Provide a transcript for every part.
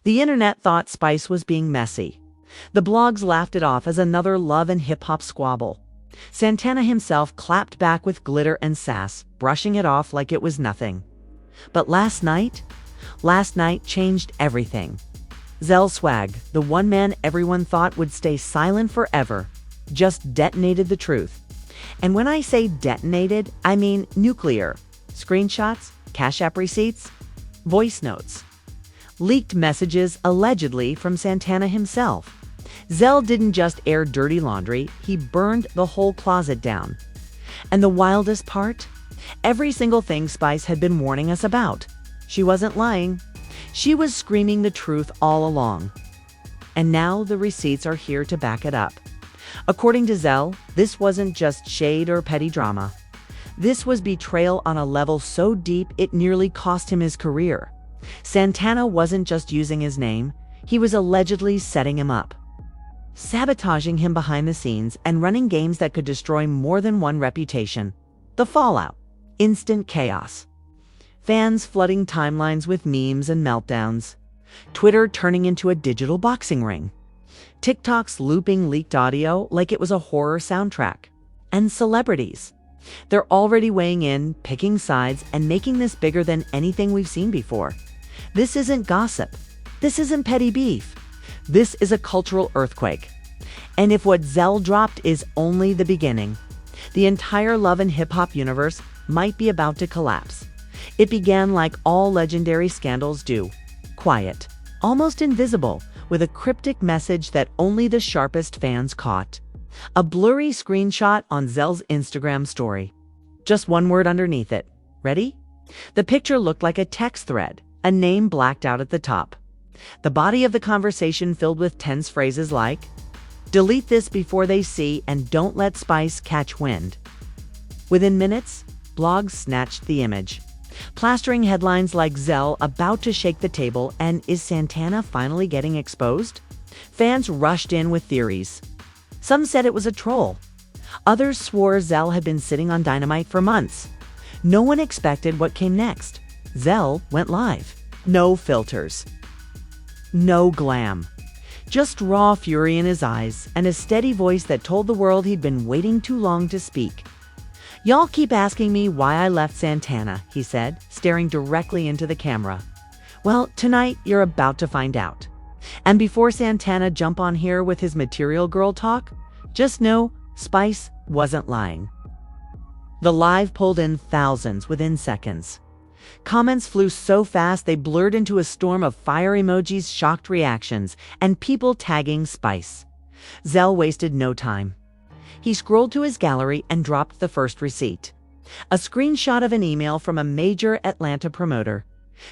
The internet thought Spice was being messy. The blogs laughed it off as another love and hip-hop squabble. Santana himself clapped back with glitter and sass, brushing it off like it was nothing. But last night changed everything. Zell Swag, the one man everyone thought would stay silent forever, just detonated the truth. And when I say detonated, I mean nuclear. Screenshots, Cash App receipts, voice notes. Leaked messages allegedly from Santana himself. Zell didn't just air dirty laundry, he burned the whole closet down. And the wildest part? Every single thing Spice had been warning us about. She wasn't lying. She was screaming the truth all along. And now the receipts are here to back it up. According to Zell, this wasn't just shade or petty drama. This was betrayal on a level so deep it nearly cost him his career. Santana wasn't just using his name, he was allegedly setting him up, sabotaging him behind the scenes and running games that could destroy more than one reputation. The fallout. Instant chaos. Fans flooding timelines with memes and meltdowns. Twitter turning into a digital boxing ring. TikToks looping leaked audio like it was a horror soundtrack. And celebrities. They're already weighing in, picking sides, and making this bigger than anything we've seen before. This isn't gossip. This isn't petty beef. This is a cultural earthquake. And if what Zell dropped is only the beginning, the entire love and hip-hop universe might be about to collapse. It began like all legendary scandals do. Quiet, almost invisible, with a cryptic message that only the sharpest fans caught. A blurry screenshot on Zell's Instagram story. Just one word underneath it. Ready? The picture looked like a text thread, a name blacked out at the top. The body of the conversation filled with tense phrases like, "Delete this before they see and don't let Spice catch wind." Within minutes, blogs snatched the image, plastering headlines like Zell about to shake the table and is Santana finally getting exposed? Fans rushed in with theories. Some said it was a troll. Others swore Zell had been sitting on dynamite for months. No one expected what came next. Zell went live. No filters. No glam. Just raw fury in his eyes and a steady voice that told the world he'd been waiting too long to speak. "Y'all keep asking me why I left Santana," he said, staring directly into the camera. "Well, tonight you're about to find out. And before Santana jump on here with his material girl talk, just know Spice wasn't lying." The live pulled in thousands within seconds. Comments flew so fast they blurred into a storm of fire emojis, shocked reactions, and people tagging Spice. Zell wasted no time. He scrolled to his gallery and dropped the first receipt. A screenshot of an email from a major Atlanta promoter.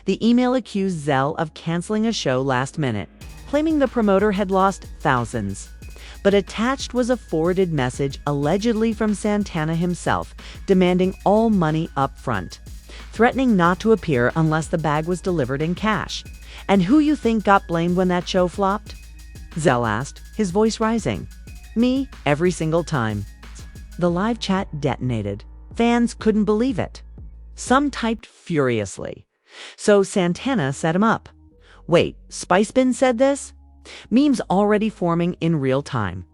The email accused Zell of canceling a show last minute, claiming the promoter had lost thousands. But attached was a forwarded message allegedly from Santana himself, demanding all money up front, threatening not to appear unless the bag was delivered in cash. "And who you think got blamed when that show flopped?" Zell asked, his voice rising. "Me, every single time." The live chat detonated. Fans couldn't believe it. Some typed furiously. So Santana set him up. Wait, Spice Bin said this? Memes already forming in real time.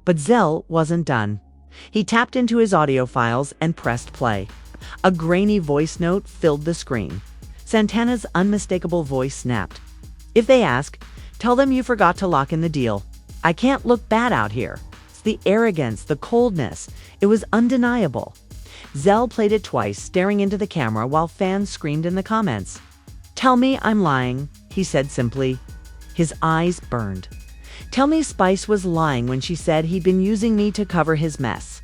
But Zell wasn't done. He tapped into his audio files and pressed play. A grainy voice note filled the screen. Santana's unmistakable voice snapped. "If they ask, tell them you forgot to lock in the deal. I can't look bad out here." It's the arrogance, the coldness. It was undeniable. Zell played it twice, staring into the camera while fans screamed in the comments. "Tell me I'm lying," he said simply. His eyes burned. "Tell me Spice was lying when she said he'd been using me to cover his mess."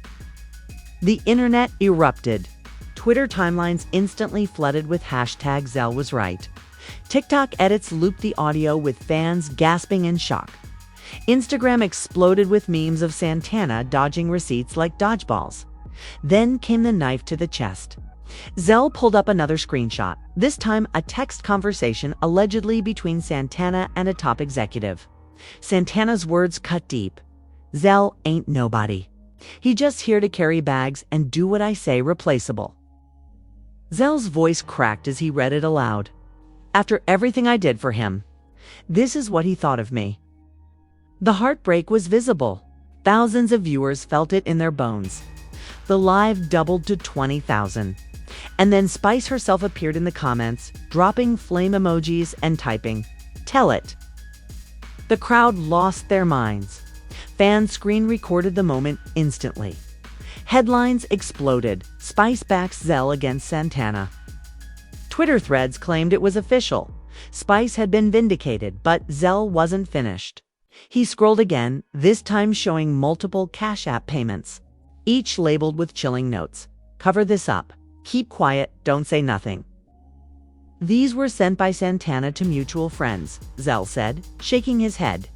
The internet erupted. Twitter timelines instantly flooded with hashtag Zell was right. TikTok edits looped the audio with fans gasping in shock. Instagram exploded with memes of Santana dodging receipts like dodgeballs. Then came the knife to the chest. Zell pulled up another screenshot, this time a text conversation allegedly between Santana and a top executive. Santana's words cut deep. "Zell ain't nobody. He just here to carry bags and do what I say replaceable." Zell's voice cracked as he read it aloud. "After everything I did for him, This is what he thought of me. The heartbreak was visible. Thousands of viewers felt it in their bones. The live doubled to 20,000. And then Spice herself appeared in the comments, dropping flame emojis and typing, "Tell it." The crowd lost their minds. Fans screen recorded the moment instantly. Headlines exploded. Spice backs Zell against Santana. Twitter threads claimed it was official. Spice had been vindicated, but Zell wasn't finished. He scrolled again, this time showing multiple Cash App payments, each labeled with chilling notes. "Cover this up. Keep quiet. Don't say nothing." These were sent by Santana to mutual friends, Zell said, shaking his head.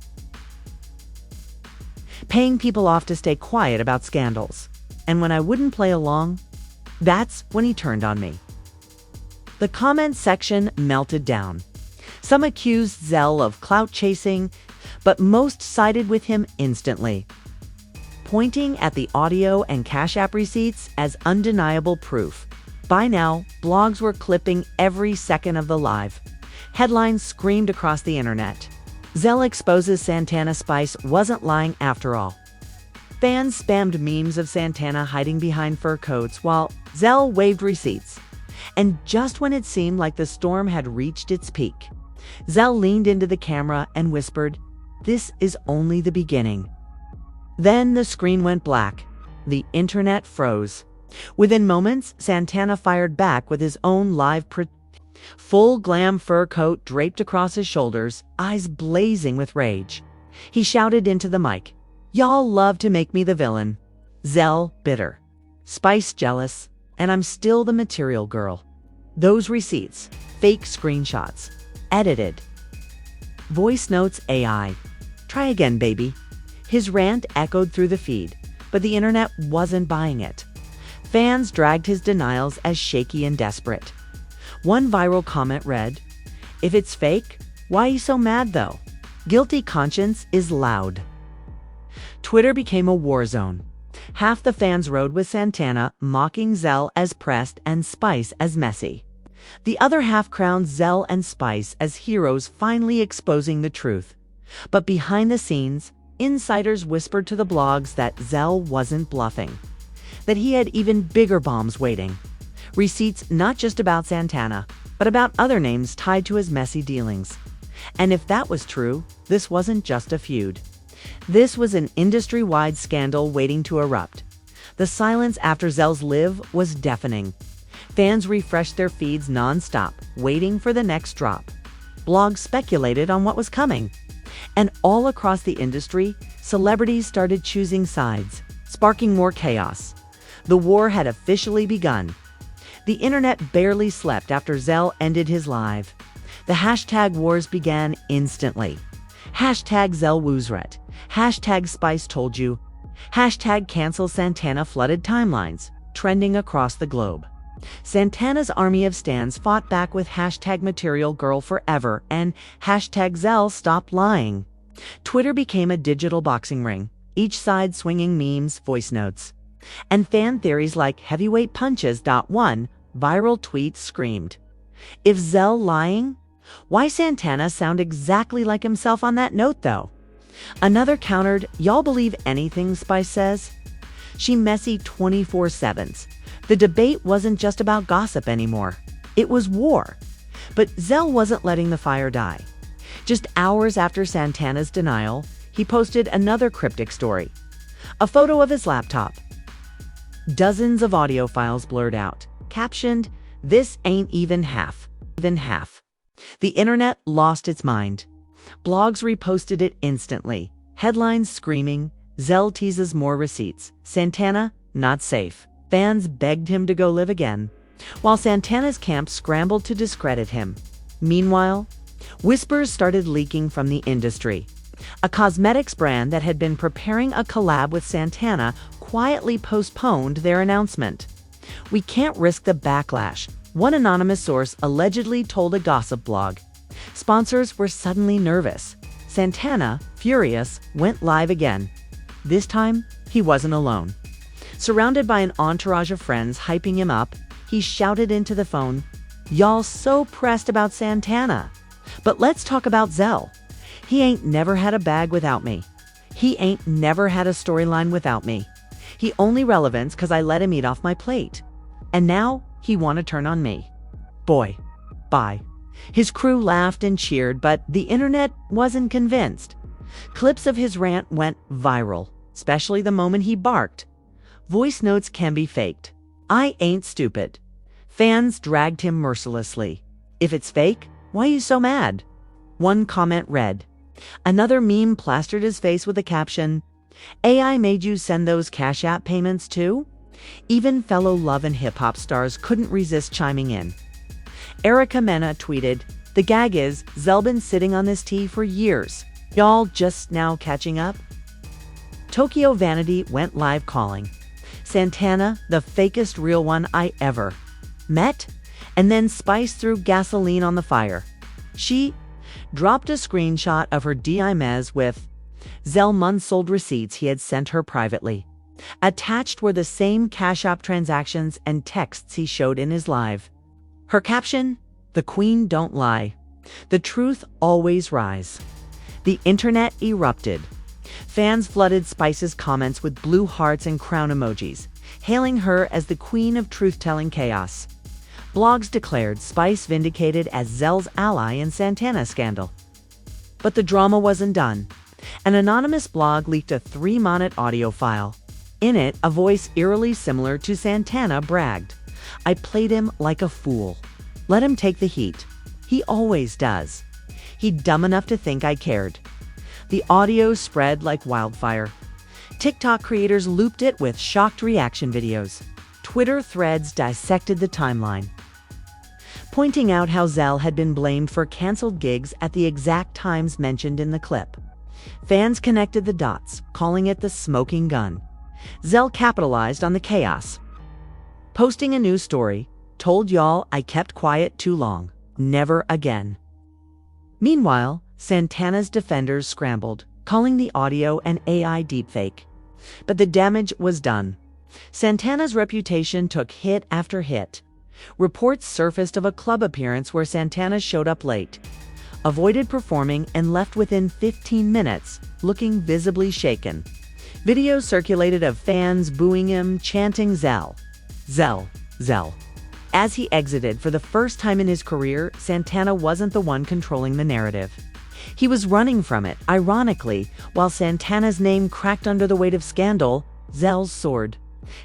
"Paying people off to stay quiet about scandals. And when I wouldn't play along, that's when he turned on me." The comment section melted down. Some accused Zell of clout chasing, but most sided with him instantly, pointing at the audio and Cash App receipts as undeniable proof. By now, blogs were clipping every second of the live. Headlines screamed across the internet. Zell exposes Santana. Spice wasn't lying after all. Fans spammed memes of Santana hiding behind fur coats while Zell waved receipts. And just when it seemed like the storm had reached its peak, Zell leaned into the camera and whispered, "This is only the beginning." Then the screen went black. The internet froze. Within moments, Santana fired back with his own live full glam fur coat draped across his shoulders, eyes blazing with rage. He shouted into the mic, "Y'all love to make me the villain. Zell bitter. Spice jealous. And I'm still the material girl. Those receipts, fake screenshots, edited. Voice notes AI. Try again, baby." His rant echoed through the feed, but the internet wasn't buying it. Fans dragged his denials as shaky and desperate. One viral comment read, "If it's fake, why are you so mad though? Guilty conscience is loud." Twitter became a war zone. Half the fans rode with Santana, mocking Zell as pressed and Spice as messy. The other half crowned Zell and Spice as heroes finally exposing the truth. But behind the scenes, insiders whispered to the blogs that Zell wasn't bluffing, that he had even bigger bombs waiting. Receipts not just about Santana, but about other names tied to his messy dealings. And if that was true, this wasn't just a feud. This was an industry-wide scandal waiting to erupt. The silence after Zell's live was deafening. Fans refreshed their feeds non-stop, waiting for the next drop. Blogs speculated on what was coming. And all across the industry, celebrities started choosing sides, sparking more chaos. The war had officially begun. The internet barely slept after Zell ended his live. The hashtag wars began instantly. Hashtag Zell Woosret. Hashtag Spice told you. Hashtag cancel Santana flooded timelines, trending across the globe. Santana's army of stans fought back with hashtag material girl forever and hashtag Zell stop lying. Twitter became a digital boxing ring, each side swinging memes, voice notes. And fan theories like heavyweight punches. One viral tweet screamed, "If Zell lying? Why Santana sound exactly like himself on that note though?" Another countered, "Y'all believe anything Spice says? She messy 24/7s. The debate wasn't just about gossip anymore. It was war." But Zell wasn't letting the fire die. Just hours after Santana's denial, he posted another cryptic story. A photo of his laptop. Dozens of audio files blurred out, captioned, "This ain't even half." The internet lost its mind. Blogs reposted it instantly. Headlines screaming, "Zell teases more receipts. Santana, not safe." Fans begged him to go live again, while Santana's camp scrambled to discredit him. Meanwhile, whispers started leaking from the industry. A cosmetics brand that had been preparing a collab with Santana quietly postponed their announcement. "We can't risk the backlash," one anonymous source allegedly told a gossip blog. Sponsors were suddenly nervous. Santana, furious, went live again. This time, he wasn't alone. Surrounded by an entourage of friends hyping him up, he shouted into the phone, "Y'all so pressed about Santana. But let's talk about Zell. He ain't never had a bag without me. He ain't never had a storyline without me. He only relevance 'cause I let him eat off my plate. And now he wanna turn on me. Boy, bye. His crew laughed and cheered, but the internet wasn't convinced. Clips of his rant went viral, especially the moment he barked. Voice notes can be faked. I ain't stupid. Fans dragged him mercilessly. If it's fake, why you so mad? One comment read. Another meme plastered his face with the caption, AI made you send those Cash App payments too? Even fellow love and hip-hop stars couldn't resist chiming in. Erica Mena tweeted, the gag is, Zell been sitting on this tea for years. Y'all just now catching up? Tokyo Vanity went live calling. Santana, the fakest real one I ever met, and then Spice threw gasoline on the fire. She dropped a screenshot of her DMs with Zell unsold receipts he had sent her privately. Attached were the same Cash App transactions and texts he showed in his live. Her caption, the queen don't lie. The truth always rise. The internet erupted. Fans flooded Spice's comments with blue hearts and crown emojis, hailing her as the queen of truth-telling chaos. Blogs declared Spice vindicated as Zell's ally in Santana scandal. But the drama wasn't done. An anonymous blog leaked a 3-minute audio file. In it, a voice eerily similar to Santana bragged, I played him like a fool. Let him take the heat. He always does. He's dumb enough to think I cared. The audio spread like wildfire. TikTok creators looped it with shocked reaction videos. Twitter threads dissected the timeline, pointing out how Zell had been blamed for canceled gigs at the exact times mentioned in the clip. Fans connected the dots, calling it the smoking gun. Zell capitalized on the chaos, posting a new story, told y'all I kept quiet too long. Never again. Meanwhile, Santana's defenders scrambled, calling the audio an AI deepfake. But the damage was done. Santana's reputation took hit after hit. Reports surfaced of a club appearance where Santana showed up late, avoided performing, and left within 15 minutes, looking visibly shaken. Videos circulated of fans booing him, chanting Zell, Zell, Zell. As he exited for the first time in his career, Santana wasn't the one controlling the narrative. He was running from it. Ironically, while Santana's name cracked under the weight of scandal, Zell's soared.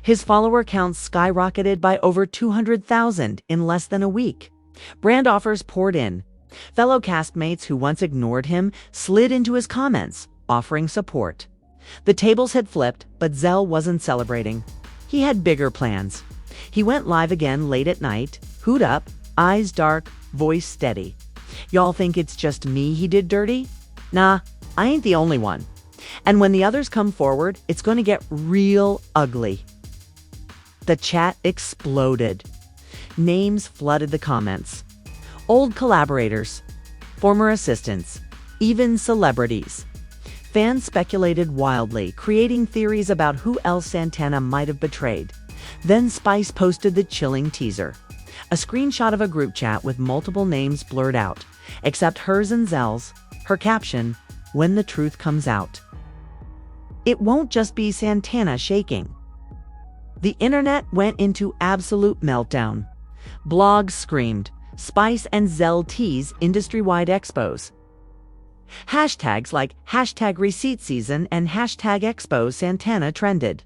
His follower count skyrocketed by over 200,000 in less than a week. Brand offers poured in. Fellow castmates who once ignored him slid into his comments, offering support. The tables had flipped, but Zell wasn't celebrating. He had bigger plans. He went live again late at night, hood up, eyes dark, voice steady. Y'all think it's just me he did dirty? Nah, I ain't the only one. And when the others come forward, it's going to get real ugly. The chat exploded. Names flooded the comments. Old collaborators, former assistants, even celebrities. Fans speculated wildly, creating theories about who else Santana might have betrayed. Then Spice posted the chilling teaser. A screenshot of a group chat with multiple names blurred out, except hers and Zell's. Her caption, when the truth comes out. It won't just be Santana shaking. The internet went into absolute meltdown. Blogs screamed, Spice and Zell tease industry-wide expos. Hashtags like #ReceiptSeason and #ExpoSantana trended.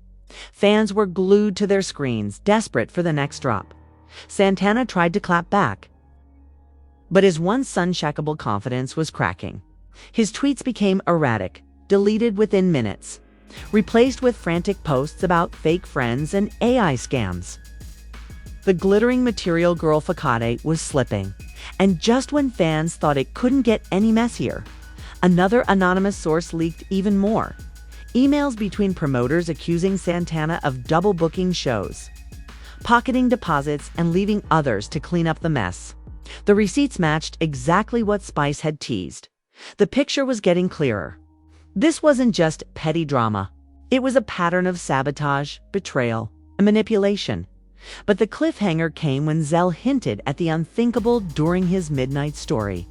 Fans were glued to their screens, desperate for the next drop. Santana tried to clap back, but his once unshakable confidence was cracking. His tweets became erratic, deleted within minutes, replaced with frantic posts about fake friends and AI scams. The glittering material girl facade was slipping, and just when fans thought it couldn't get any messier, another anonymous source leaked even more. Emails between promoters accusing Santana of double booking shows, pocketing deposits, and leaving others to clean up the mess. The receipts matched exactly what Spice had teased. The picture was getting clearer. This wasn't just petty drama. It was a pattern of sabotage, betrayal, and manipulation. But the cliffhanger came when Zell hinted at the unthinkable during his midnight story.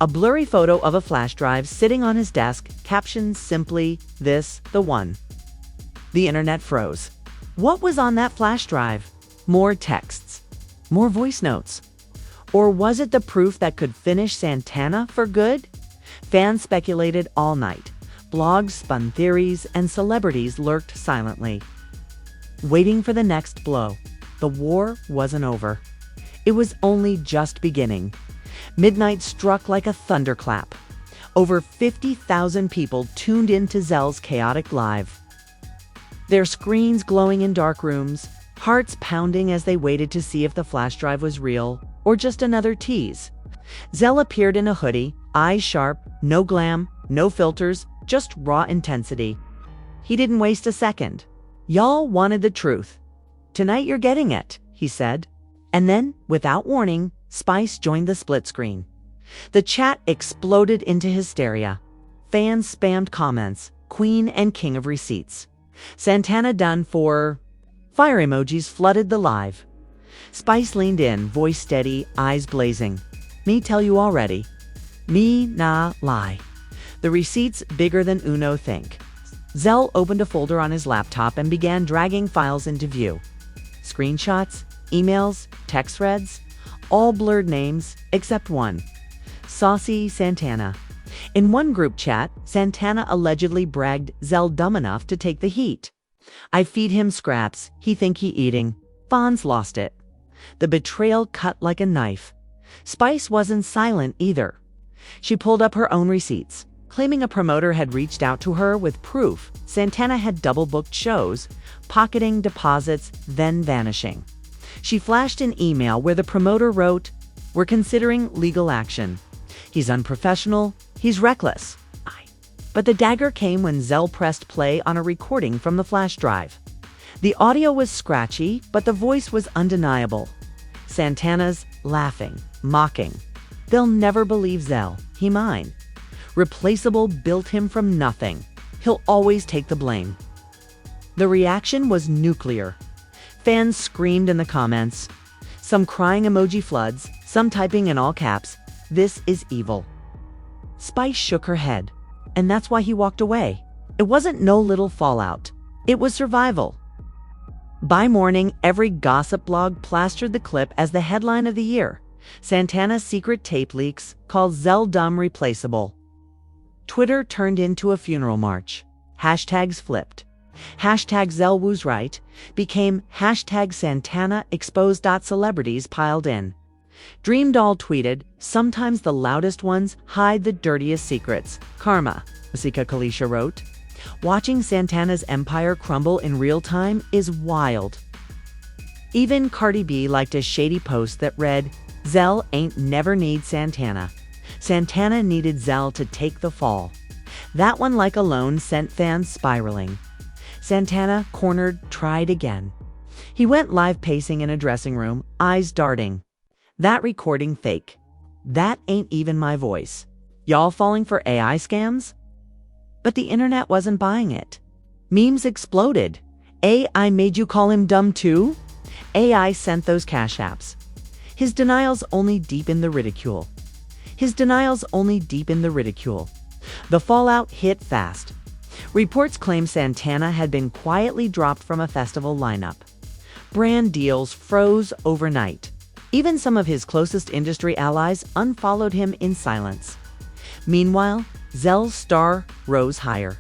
A blurry photo of a flash drive sitting on his desk, captioned simply, "This, the one." The internet froze. What was on that flash drive? More texts? More voice notes? Or was it the proof that could finish Santana for good? Fans speculated all night. Blogs spun theories, and celebrities lurked silently, waiting for the next blow. The war wasn't over. It was only just beginning. Midnight struck like a thunderclap. Over 50,000 people tuned into Zell's chaotic live, their screens glowing in dark rooms, hearts pounding as they waited to see if the flash drive was real or just another tease. Zell appeared in a hoodie, eyes sharp, no glam, no filters, just raw intensity. He didn't waste a second. "Y'all wanted the truth. Tonight you're getting it," he said. And then, without warning, Spice joined the split screen. The chat exploded into hysteria. Fans spammed comments, "Queen and King of Receipts." "Santana done for..." Fire emojis flooded the live. Spice leaned in, voice steady, eyes blazing. "Me tell you already. Me nah lie. The receipts bigger than Uno think." Zell opened a folder on his laptop and began dragging files into view. Screenshots, emails, text threads, all blurred names except one. Saucy Santana. In one group chat, Santana allegedly bragged Zell dumb enough to take the heat. "I feed him scraps, he think he eating." Fonz lost it. The betrayal cut like a knife. Spice wasn't silent either. She pulled up her own receipts, claiming a promoter had reached out to her with proof Santana had double-booked shows, pocketing deposits, then vanishing. She flashed an email where the promoter wrote, "We're considering legal action. He's unprofessional, he's reckless." But the dagger came when Zell pressed play on a recording from the flash drive. The audio was scratchy, but the voice was undeniable. Santana's laughing, mocking. "They'll never believe Zell. He mine. Replaceable built him from nothing. He'll always take the blame." The reaction was nuclear. Fans screamed in the comments. Some crying emoji floods, some typing in all caps, "This is evil." Spice shook her head. And that's why he walked away. It wasn't no little fallout. It was survival. By morning, every gossip blog plastered the clip as the headline of the year. Santana's secret tape leaks, called Zell dumb replaceable. Twitter turned into a funeral march. Hashtags flipped. Hashtag Zell was right became hashtag Santana exposed. Celebrities piled in. Dream Doll tweeted, "Sometimes the loudest ones hide the dirtiest secrets. Karma," Masika Kalisha wrote. "Watching Santana's empire crumble in real time is wild." Even Cardi B liked a shady post that read, "Zell ain't never need Santana. Santana needed Zell to take the fall." That one like alone sent fans spiraling. Santana, cornered, tried again. He went live pacing in a dressing room, eyes darting. "That recording fake. That ain't even my voice. Y'all falling for AI scams?" But the internet wasn't buying it. Memes exploded. "AI made you call him dumb too?" AI sent those cash apps. His denials only deepened the ridicule. The fallout hit fast. Reports claim Santana had been quietly dropped from a festival lineup. Brand deals froze overnight. Even some of his closest industry allies unfollowed him in silence. Meanwhile, Zell's star rose higher.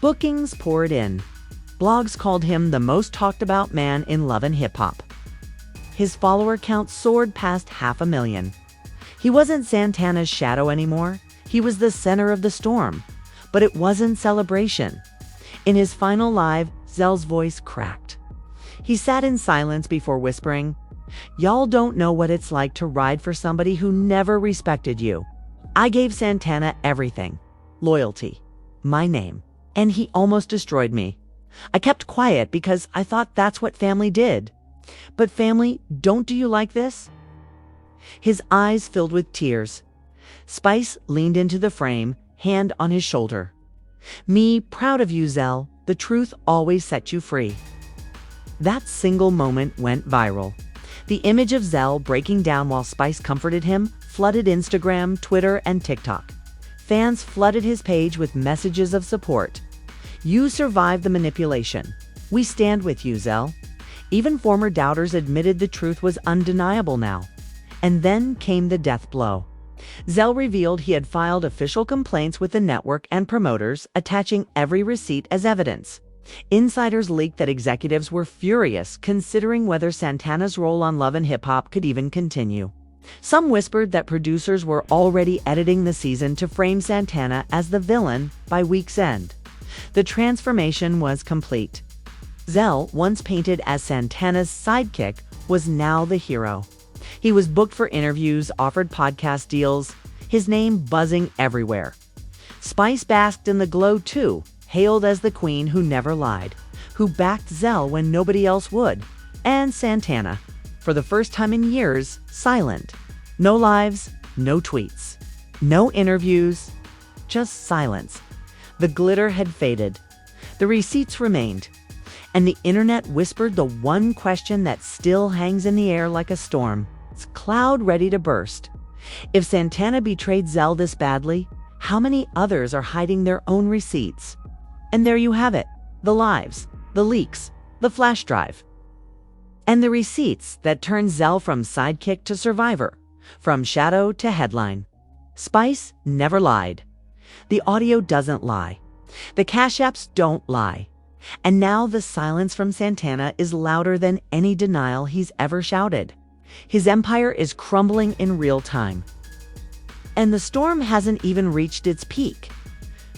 Bookings poured in. Blogs called him the most talked about man in love and hip-hop. His follower count soared past 500,000. He wasn't Santana's shadow anymore. He was the center of the storm. But it wasn't celebration. In his final live, Zell's voice cracked. He sat in silence before whispering, "Y'all don't know what it's like to ride for somebody who never respected you. I gave Santana everything. Loyalty. My name. And he almost destroyed me. I kept quiet because I thought that's what family did. But family, don't do you like this?" His eyes filled with tears. Spice leaned into the frame, hand on his shoulder. "Me proud of you, Zell. The truth always set you free." That single moment went viral. The image of Zell breaking down while Spice comforted him flooded Instagram, Twitter, and TikTok. Fans flooded his page with messages of support. "You survived the manipulation. We stand with you, Zell." Even former doubters admitted the truth was undeniable now. And then came the death blow. Zell revealed he had filed official complaints with the network and promoters, attaching every receipt as evidence. Insiders leaked that executives were furious, considering whether Santana's role on Love and Hip Hop could even continue. Some whispered that producers were already editing the season to frame Santana as the villain by week's end. The transformation was complete. Zell, once painted as Santana's sidekick, was now the hero. He was booked for interviews, offered podcast deals, his name buzzing everywhere. Spice basked in the glow too, hailed as the queen who never lied, who backed Zell when nobody else would. And Santana, for the first time in years, silent. No lives, no tweets, no interviews, just silence. The glitter had faded. The receipts remained. And the internet whispered the one question that still hangs in the air like a storm. It's cloud ready to burst. If Santana betrayed Zell this badly, how many others are hiding their own receipts? And there you have it, the lives, the leaks, the flash drive. And the receipts that turned Zell from sidekick to survivor, from shadow to headline. Spice never lied. The audio doesn't lie. The cash apps don't lie. And now the silence from Santana is louder than any denial he's ever shouted. His empire is crumbling in real time. And the storm hasn't even reached its peak.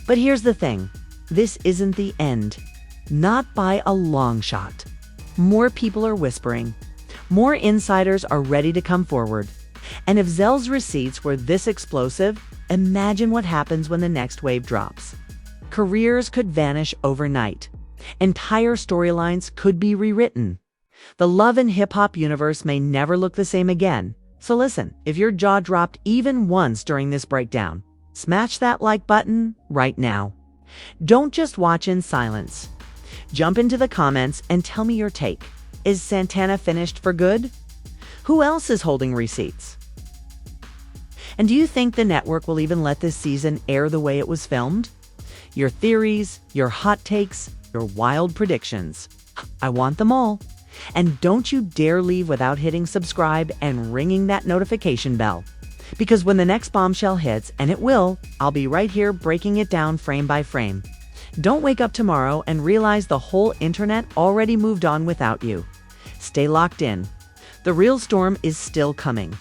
But here's the thing. This isn't the end. Not by a long shot. More people are whispering. More insiders are ready to come forward. And if Zell's receipts were this explosive, imagine what happens when the next wave drops. Careers could vanish overnight. Entire storylines could be rewritten. The Love and Hip Hop universe may never look the same again. So listen, if your jaw dropped even once during this breakdown, smash that like button right now. Don't just watch in silence. Jump into the comments and tell me your take. Is Santana finished for good? Who else is holding receipts? And do you think the network will even let this season air the way it was filmed? Your theories, your hot takes, your wild predictions. I want them all. And don't you dare leave without hitting subscribe and ringing that notification bell. Because when the next bombshell hits, and it will, I'll be right here breaking it down frame by frame. Don't wake up tomorrow and realize the whole internet already moved on without you. Stay locked in. The real storm is still coming.